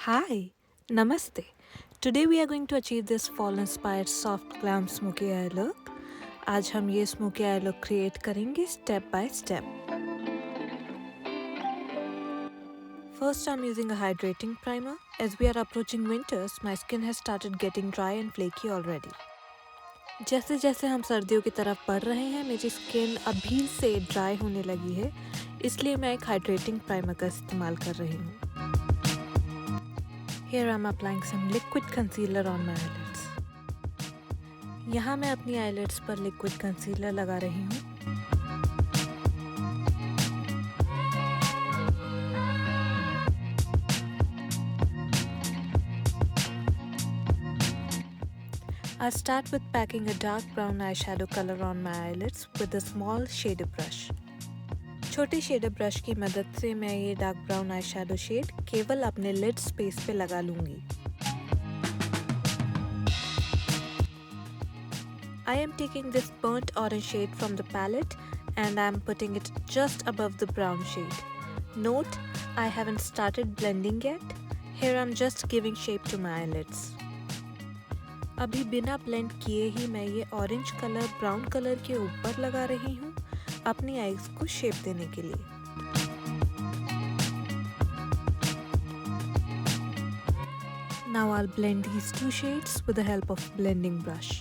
Hi, Namaste. Today we are going to achieve this fall inspired soft glam smoky eye look. आज हम ये smoky I look create करेंगे step by step. First I'm using a hydrating primer. As we are approaching winters, my skin has started getting dry and flaky already. जैसे जैसे हम सर्दियों की तरफ बढ़ रहे हैं मेरी स्किन अभी से ड्राई होने लगी है, इसलिए मैं एक हाइड्रेटिंग प्राइमर का इस्तेमाल कर रही हूँ. Here I'm applying some liquid concealer on my eyelids. यहाँ मैं अपनी eyelids पर liquid concealer लगा रही हूँ. I start with packing a dark brown eyeshadow color on my eyelids with a small shader brush. छोटे शेडर ब्रश की मदद से मैं ये dark brown eye shadow shade केवल अपने लिड स्पेस पे लगा लूंगी. I am taking this burnt orange shade from the palette and I am putting it just above the brown shade. Note, I haven't started blending yet. Here I am just giving shape to my eyelids. अभी बिना blend किए ही मैं ये orange colour brown colour के ऊपर लगा रही हूँ अपनी आईज को शेप देने के लिए. Now I'll blend these two shades with the help of blending brush.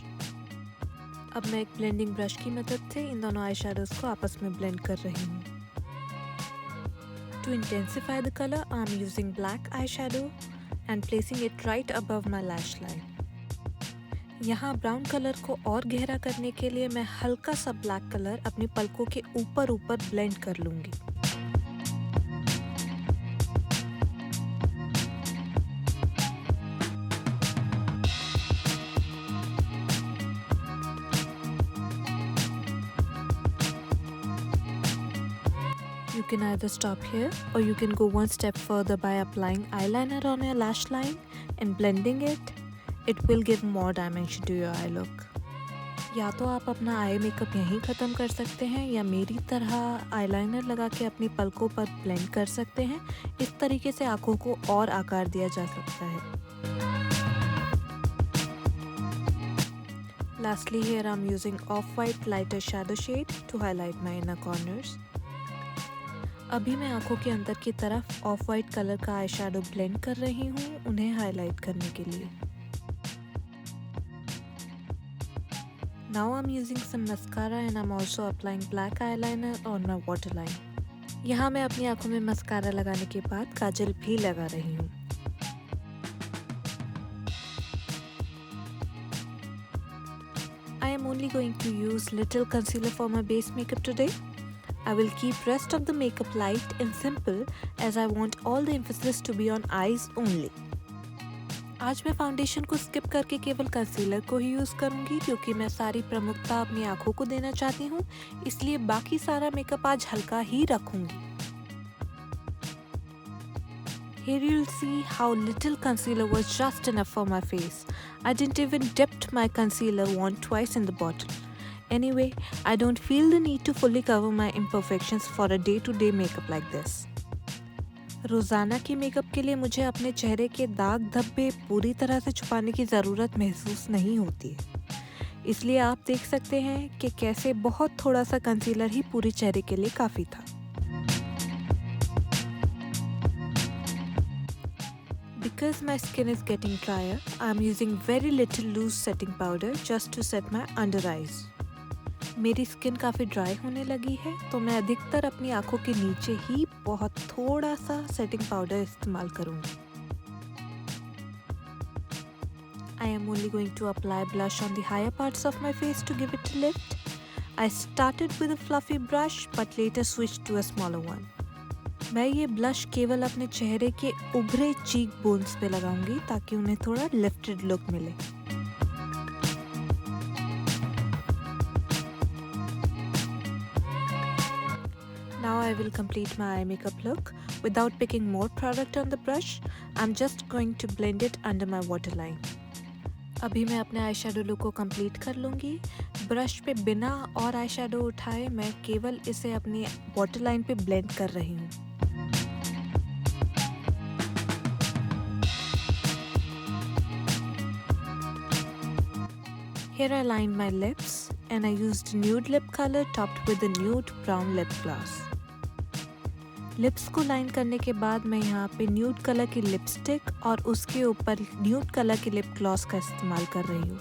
अब मैं एक ब्लेंडिंग ब्रश की मदद से इन दोनों आई शेडोज को आपस में ब्लेंड कर रही हूँ. To intensify the color, I'm using black eyeshadow and placing it right above my lash line. यहाँ ब्राउन कलर को और गहरा करने के लिए मैं हल्का सा ब्लैक कलर अपनी पलकों के ऊपर ब्लेंड कर लूंगी. You can either stop here or you can go one step further by applying eyeliner on your lash line and blending it. It will give more dimension to your eye look. या तो आप अपना eye makeup यहीं ख़त्म कर सकते हैं या मेरी तरह आईलाइनर लगा के अपनी पलकों पर ब्लेंड कर सकते हैं. इस तरीके से आँखों को और आकार दिया जा सकता है. Lastly, here I'm using off-white lighter shadow shade to highlight my inner corners. अभी मैं आँखों के अंदर की तरफ ऑफ-वाइट कलर का आई शेडो ब्लेंड कर रही हूँ उन्हें हाईलाइट करने के लिए. Now I'm using some mascara and I'm also applying black eyeliner on my waterline. यहाँ मैं अपनी आँखों में मस्कारा लगाने के बाद काजल भी लगा रही हूँ. I am only going to use little concealer for my base makeup today. I will keep rest of the makeup light and simple as I want all the emphasis to be on eyes only. आज मैं foundation को skip करके केवल concealer को ही use करूँगी क्योंकि मैं सारी प्रमुखता अपनी आँखों को देना चाहती हूँ, इसलिए बाकी सारा मेकअप आज हल्का ही रखूँगी. Here you'll see how little concealer was just enough for my face. I didn't even dipped my concealer once twice in the bottle. Anyway, I don't feel the need to fully cover my imperfections for a day-to-day makeup like this. रोज़ाना के makeup के लिए मुझे अपने चेहरे के दाग धब्बे पूरी तरह से छुपाने की ज़रूरत महसूस नहीं होती है, इसलिए आप देख सकते हैं कि कैसे बहुत थोड़ा सा कंसीलर ही पूरे चेहरे के लिए काफ़ी था. Because my skin is getting drier, I am using very little loose setting powder just to set my under eyes. मेरी स्किन काफ़ी ड्राई होने लगी है तो मैं अधिकतर अपनी आँखों के नीचे ही बहुत थोड़ा सा सेटिंग पाउडर इस्तेमाल करूँगी. I am only going to apply blush on the higher parts of my face to give it a lift. I started with a fluffy brush but later switched to a smaller one. मैं ये blush केवल अपने चेहरे के उभरे cheek bones पे लगाऊंगी ताकि उन्हें थोड़ा लिफ्टेड लुक मिले. Now I will complete my eye makeup look. Without picking more product on the brush, I'm just going to blend it under my waterline. अभी मैं अपने आई शेडो लुक को कंप्लीट कर लूँगी. ब्रश पे बिना और आई शेडो उठाए मैं केवल इसे अपनी वाटरलाइन पे ब्लेंड कर रही हूँ. Here I lined my lips and I used nude lip color topped with a nude brown lip gloss. Lips को लाइन करने के बाद मैं यहाँ पे न्यूड कलर की लिपस्टिक और उसके ऊपर न्यूड कलर की लिप ग्लॉस का इस्तेमाल कर रही हूँ.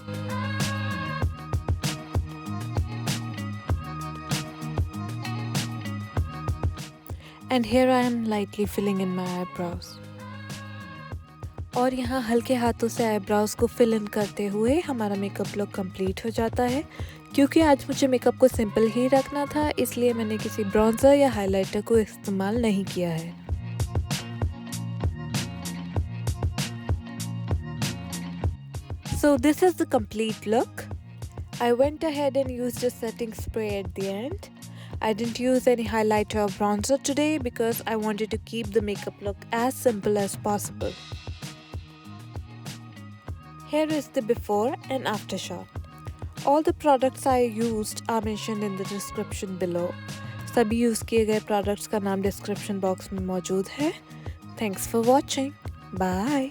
And here I am lightly filling in my eyebrows. और यहाँ हल्के हाथों से आईब्राउज को फिल इन करते हुए हमारा मेकअप लुक कंप्लीट हो जाता है. क्योंकि आज मुझे मेकअप को सिंपल ही रखना था, इसलिए मैंने किसी ब्रॉन्जर या हाइलाइटर को इस्तेमाल नहीं किया है. So this is the complete look. I went ahead and used a setting spray at the end. I didn't use any highlighter or bronzer today because I wanted to keep the makeup look as simple as possible. Here is the before and after shot. All the products I used are mentioned in the description below. सभी use किए गए products का नाम description box में मौजूद है. Thanks for watching. Bye.